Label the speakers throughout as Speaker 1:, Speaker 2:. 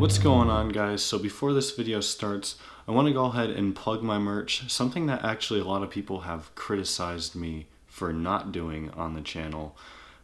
Speaker 1: What's going on, guys? So before this video starts, I want to go ahead and plug my merch, something that actually a lot of people have criticized me for not doing on the channel.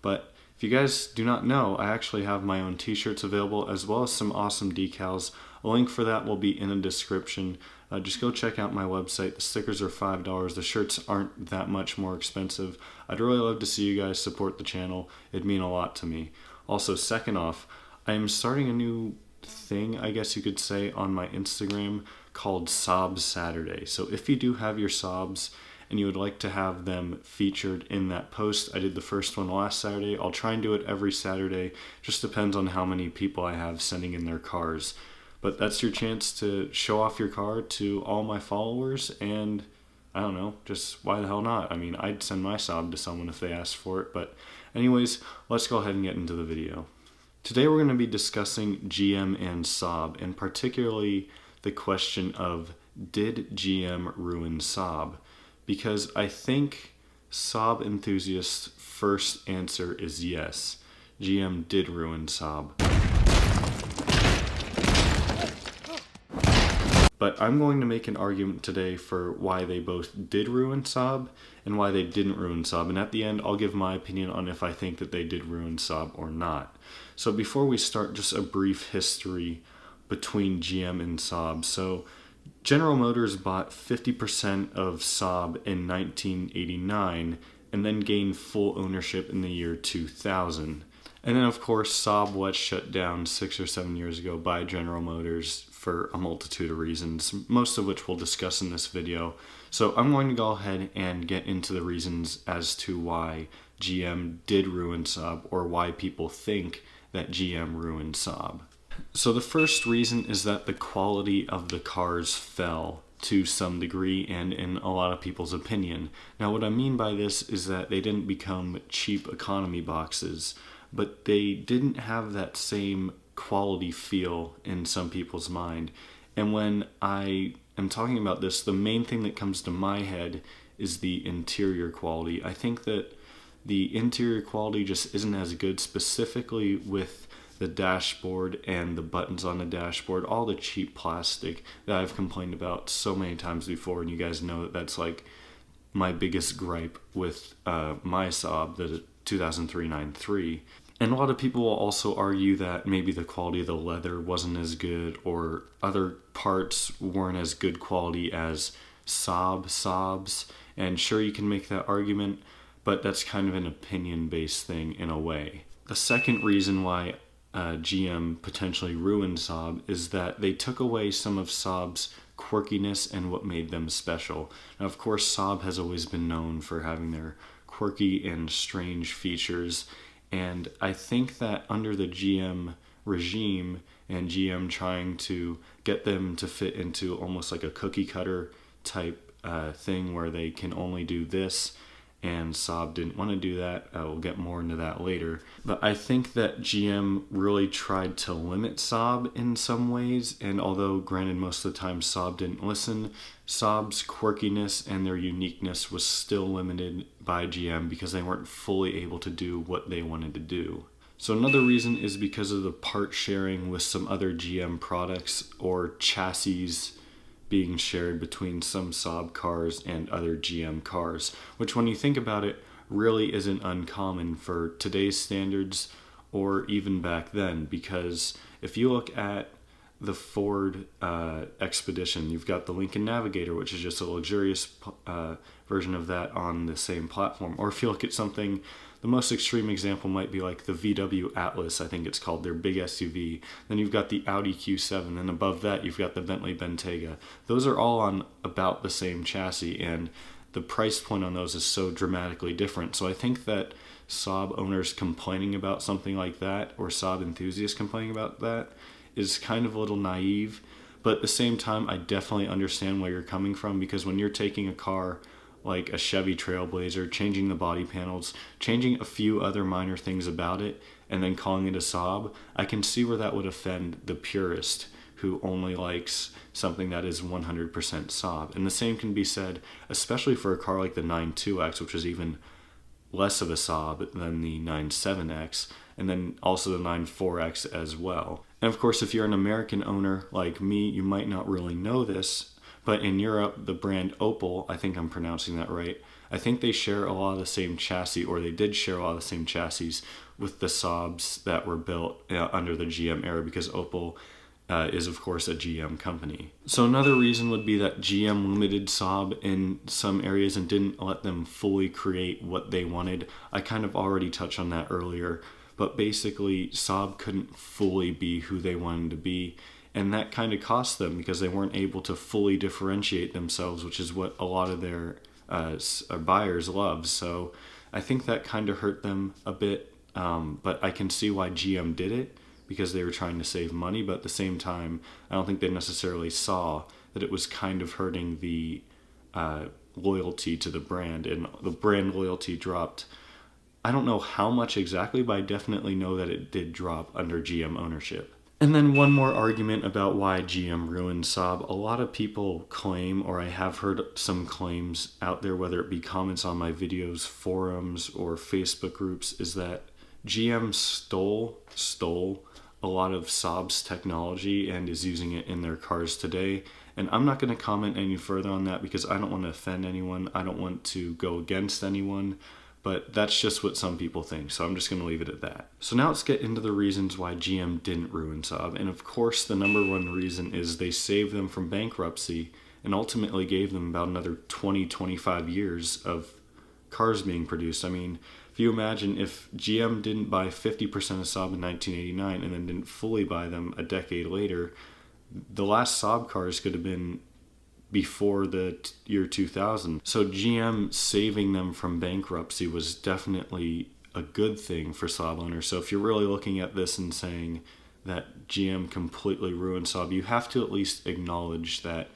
Speaker 1: But if you guys do not know, I actually have my own t-shirts available as well as some awesome decals. A link for that will be in the description. Just go check out my website. The stickers are $5. The shirts aren't that much more expensive. I'd really love to see you guys support the channel. It'd mean a lot to me. Also, second off, I am starting a new thing, I guess you could say, on my Instagram called Saab Saturday. So if you do have your Saabs and you would like to have them featured in that post, I did the first one last Saturday. I'll try and do it every Saturday. Just depends on how many people I have sending in their cars. But that's your chance to show off your car to all my followers, and I don't know, just why the hell not? I mean, I'd send my Saab to someone if they asked for it. But anyways, let's go ahead and get into the video. Today we're going to be discussing GM and Saab, and particularly the question of, did GM ruin Saab? Because I think Saab enthusiasts' first answer is yes, GM did ruin Saab. But I'm going to make an argument today for why they both did ruin Saab and why they didn't ruin Saab. And at the end, I'll give my opinion on if I think that they did ruin Saab or not. So before we start, just a brief history between GM and Saab. So General Motors bought 50% of Saab in 1989 and then gained full ownership in the year 2000. And then, of course, Saab was shut down 6 or 7 years ago by General Motors for a multitude of reasons, most of which we'll discuss in this video. So I'm going to go ahead and get into the reasons as to why GM did ruin Saab, or why people think that GM ruined Saab. So the first reason is that the quality of the cars fell to some degree, and in a lot of people's opinion. Now what I mean by this is that they didn't become cheap economy boxes, but they didn't have that same quality feel in some people's mind. And when I am talking about this, the main thing that comes to my head is the interior quality. I think that the interior quality just isn't as good, specifically with the dashboard and the buttons on the dashboard, all the cheap plastic that I've complained about so many times before, and you guys know that that's like my biggest gripe with my Saab, the 2003 9.3. And a lot of people will also argue that maybe the quality of the leather wasn't as good, or other parts weren't as good quality as Saabs. And sure, you can make that argument, but that's kind of an opinion-based thing in a way. The second reason why GM potentially ruined Saab is that they took away some of Saab's quirkiness and what made them special. Now, of course, Saab has always been known for having their quirky and strange features, and I think that under the GM regime and GM trying to get them to fit into almost like a cookie cutter type thing where they can only do this, and Saab didn't want to do that. We'll get more into that later. But I think that GM really tried to limit Saab in some ways, and although granted most of the time Saab didn't listen, Saab's quirkiness and their uniqueness was still limited by GM because they weren't fully able to do what they wanted to do. So another reason is because of the part sharing with some other GM products, or chassis being shared between some Saab cars and other GM cars, which when you think about it really isn't uncommon for today's standards or even back then, because if you look at the Ford Expedition, you've got the Lincoln Navigator, which is just a luxurious version of that on the same platform. Or if you look at something, the most extreme example might be like the VW Atlas, I think it's called, their big SUV. Then you've got the Audi Q7, and above that you've got the Bentley Bentayga. Those are all on about the same chassis, and the price point on those is so dramatically different. So I think that Saab owners complaining about something like that, or Saab enthusiasts complaining about that, is kind of a little naive. But at the same time, I definitely understand where you're coming from, because when you're taking a car like a Chevy Trailblazer, changing the body panels, changing a few other minor things about it, and then calling it a Saab, I can see where that would offend the purist who only likes something that is 100% Saab. And the same can be said, especially for a car like the 9.2X, which is even less of a Saab than the 9.7X, and then also the 9.4X as well. And of course, if you're an American owner like me, you might not really know this, but in Europe, the brand Opel, I think I'm pronouncing that right, I think they share a lot of the same chassis, or they did share a lot of the same chassis with the Saabs that were built under the GM era, because Opel is of course a GM company. So another reason would be that GM limited Saab in some areas and didn't let them fully create what they wanted. I kind of already touched on that earlier, but basically Saab couldn't fully be who they wanted to be, and that kind of cost them because they weren't able to fully differentiate themselves, which is what a lot of their buyers love. So I think that kind of hurt them a bit, but I can see why GM did it, because they were trying to save money, but at the same time, I don't think they necessarily saw that it was kind of hurting the loyalty to the brand, and the brand loyalty dropped. I don't know how much exactly, but I definitely know that it did drop under GM ownership. And then one more argument about why GM ruined Saab. A lot of people claim, or I have heard some claims out there, whether it be comments on my videos, forums, or Facebook groups, is that GM stole a lot of Saab's technology and is using it in their cars today. And I'm not going to comment any further on that because I don't want to offend anyone. I don't want to go against anyone, but that's just what some people think. So I'm just going to leave it at that. So now let's get into the reasons why GM didn't ruin Saab. And of course, the number one reason is they saved them from bankruptcy and ultimately gave them about another 20-25 years of cars being produced. I mean, if you imagine if GM didn't buy 50% of Saab in 1989 and then didn't fully buy them a decade later, the last Saab cars could have been before the year 2000. So GM saving them from bankruptcy was definitely a good thing for Saab owners. So if you're really looking at this and saying that GM completely ruined Saab, you have to at least acknowledge that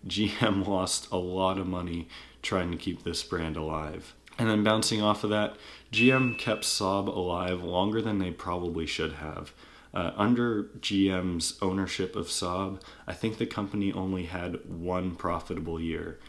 Speaker 1: GM lost a lot of money trying to keep this brand alive. And then bouncing off of that, GM kept Saab alive longer than they probably should have. Under GM's ownership of Saab, I think the company only had one profitable year,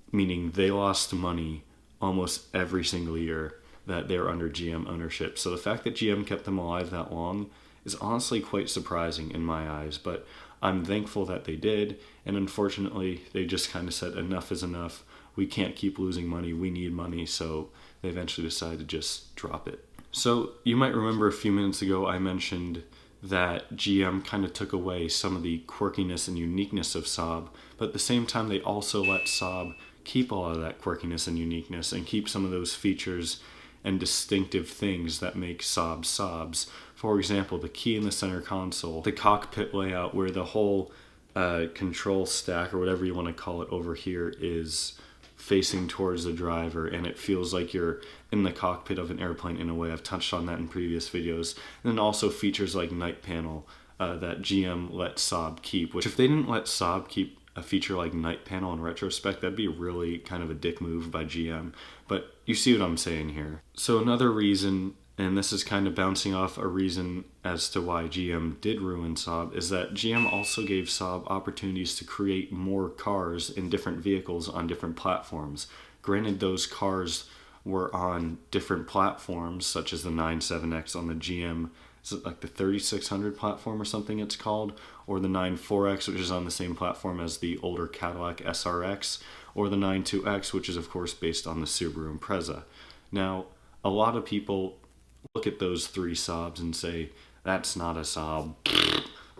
Speaker 1: meaning they lost money almost every single year that they were under GM ownership. So the fact that GM kept them alive that long is honestly quite surprising in my eyes, but I'm thankful that they did, and unfortunately they just kind of said enough is enough. We can't keep losing money, we need money, so they eventually decided to just drop it. So you might remember a few minutes ago I mentioned that GM kind of took away some of the quirkiness and uniqueness of Saab, but at the same time they also let Saab keep a lot of that quirkiness and uniqueness and keep some of those features and distinctive things that make Saab Saabs. For example, the key in the center console, the cockpit layout where the whole control stack, or whatever you want to call it over here, is facing towards the driver, and it feels like you're in the cockpit of an airplane in a way. I've touched on that in previous videos. And then also features like night panel that GM let Saab keep, which if they didn't let Saab keep a feature like night panel in retrospect, that'd be really kind of a dick move by GM. But you see what I'm saying here. So another reason, and this is kind of bouncing off a reason as to why GM did ruin Saab, is that GM also gave Saab opportunities to create more cars in different vehicles on different platforms. Granted, those cars were on different platforms, such as the 97X on the GM, is it like the 3600 platform or something it's called, or the 94X, which is on the same platform as the older Cadillac SRX, or the 92X, which is of course based on the Subaru Impreza. Now, a lot of people look at those three Saabs and say, that's not a Saab.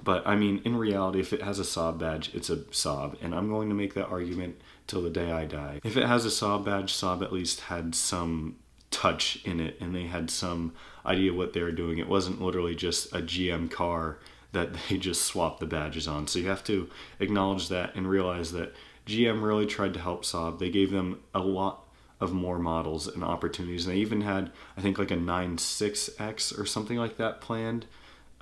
Speaker 1: But I mean, in reality, if it has a Saab badge, it's a Saab. And I'm going to make that argument till the day I die. If it has a Saab badge, Saab at least had some touch in it, and they had some idea what they were doing. It wasn't literally just a GM car that they just swapped the badges on. So you have to acknowledge that and realize that GM really tried to help Saab. They gave them a lot of more models and opportunities. And they even had, I think, like a 96X or something like that planned.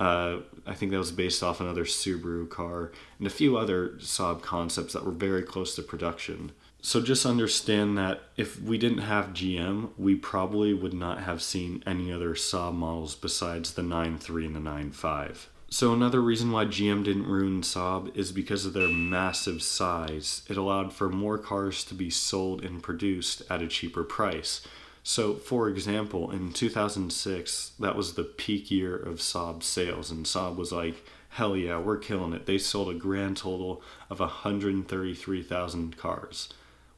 Speaker 1: I think that was based off another Subaru car and a few other Saab concepts that were very close to production. So just understand that if we didn't have GM, we probably would not have seen any other Saab models besides the 9.3 and the 9.5. So another reason why GM didn't ruin Saab is because of their massive size. It allowed for more cars to be sold and produced at a cheaper price. So, for example, in 2006, that was the peak year of Saab sales, and Saab was like hell yeah, we're killing it. They sold a grand total of 133,000 cars,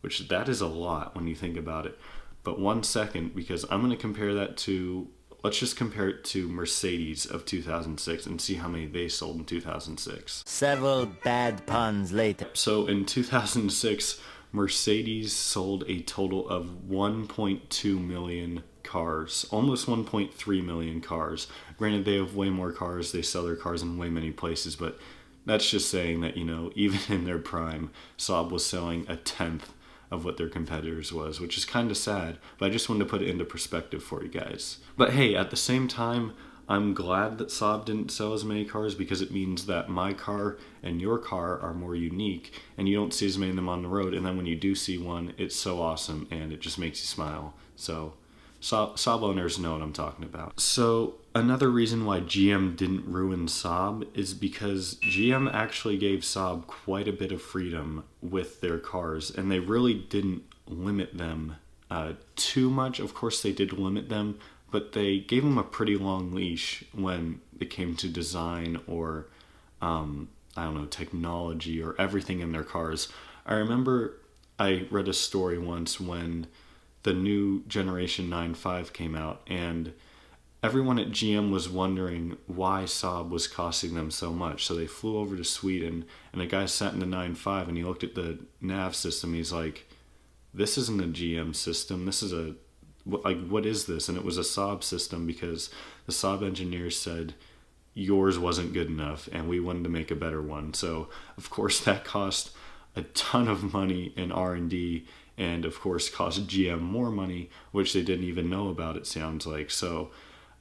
Speaker 1: which that is a lot when you think about it. But 1 second, because I'm going to compare that to, let's just compare it to Mercedes of 2006 and see how many they sold in 2006.
Speaker 2: Several bad puns later.
Speaker 1: So in 2006, Mercedes sold a total of 1.2 million cars, almost 1.3 million cars. Granted, they have way more cars, they sell their cars in way many places, but that's just saying that, you know, even in their prime, Saab was selling a tenth of what their competitors was, which is kind of sad, but I just wanted to put it into perspective for you guys. But hey, at the same time, I'm glad that Saab didn't sell as many cars, because it means that my car and your car are more unique and you don't see as many of them on the road, and then when you do see one, it's so awesome and it just makes you smile. So Saab owners know what I'm talking about. So another reason why GM didn't ruin Saab is because GM actually gave Saab quite a bit of freedom with their cars, and they really didn't limit them too much. Of course they did limit them, but they gave them a pretty long leash when it came to design or, I don't know, technology or everything in their cars. I remember I read a story once when the new generation 9.5 came out, and everyone at GM was wondering why Saab was costing them so much. So they flew over to Sweden, and a guy sat in the 9.5 and he looked at the nav system. He's like, this isn't a GM system. This is a, like, what is this? And it was a Saab system, because the Saab engineers said yours wasn't good enough and we wanted to make a better one. So of course that cost a ton of money in R&D, and of course cost GM more money, which they didn't even know about, it sounds like. So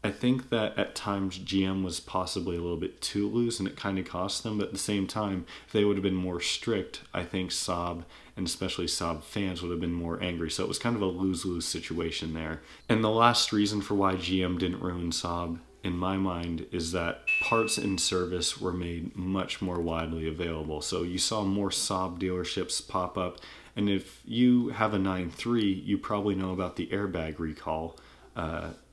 Speaker 1: I think that at times GM was possibly a little bit too loose and it kind of cost them, but at the same time, if they would have been more strict, I think Saab, and especially Saab fans, would have been more angry. So it was kind of a lose-lose situation there. And the last reason for why GM didn't ruin Saab, in my mind, is that parts and service were made much more widely available. So you saw more Saab dealerships pop up, and if you have a 9.3, you probably know about the airbag recall.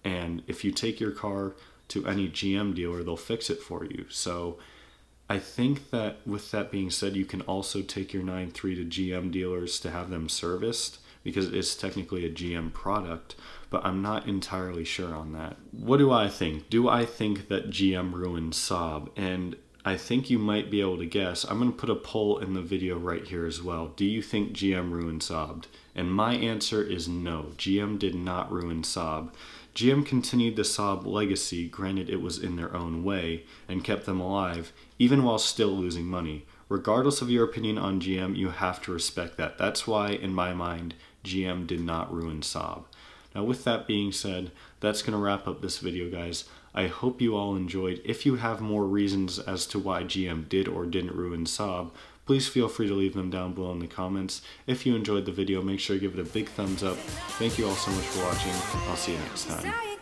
Speaker 1: And if you take your car to any GM dealer, they'll fix it for you. So I think that with that being said, you can also take your 9.3 to GM dealers to have them serviced, because it is technically a GM product, but I'm not entirely sure on that. What do I think? Do I think that GM ruined Saab? And I think you might be able to guess. I'm going to put a poll in the video right here as well. Do you think GM ruined Saab? And my answer is no. GM did not ruin Saab. GM continued the Saab legacy, granted it was in their own way, and kept them alive, even while still losing money. Regardless of your opinion on GM, you have to respect that. That's why, in my mind, GM did not ruin Saab. Now, with that being said, that's going to wrap up this video, guys. I hope you all enjoyed. If you have more reasons as to why GM did or didn't ruin Saab, please feel free to leave them down below in the comments. If you enjoyed the video, make sure to give it a big thumbs up. Thank you all so much for watching. I'll see you next time.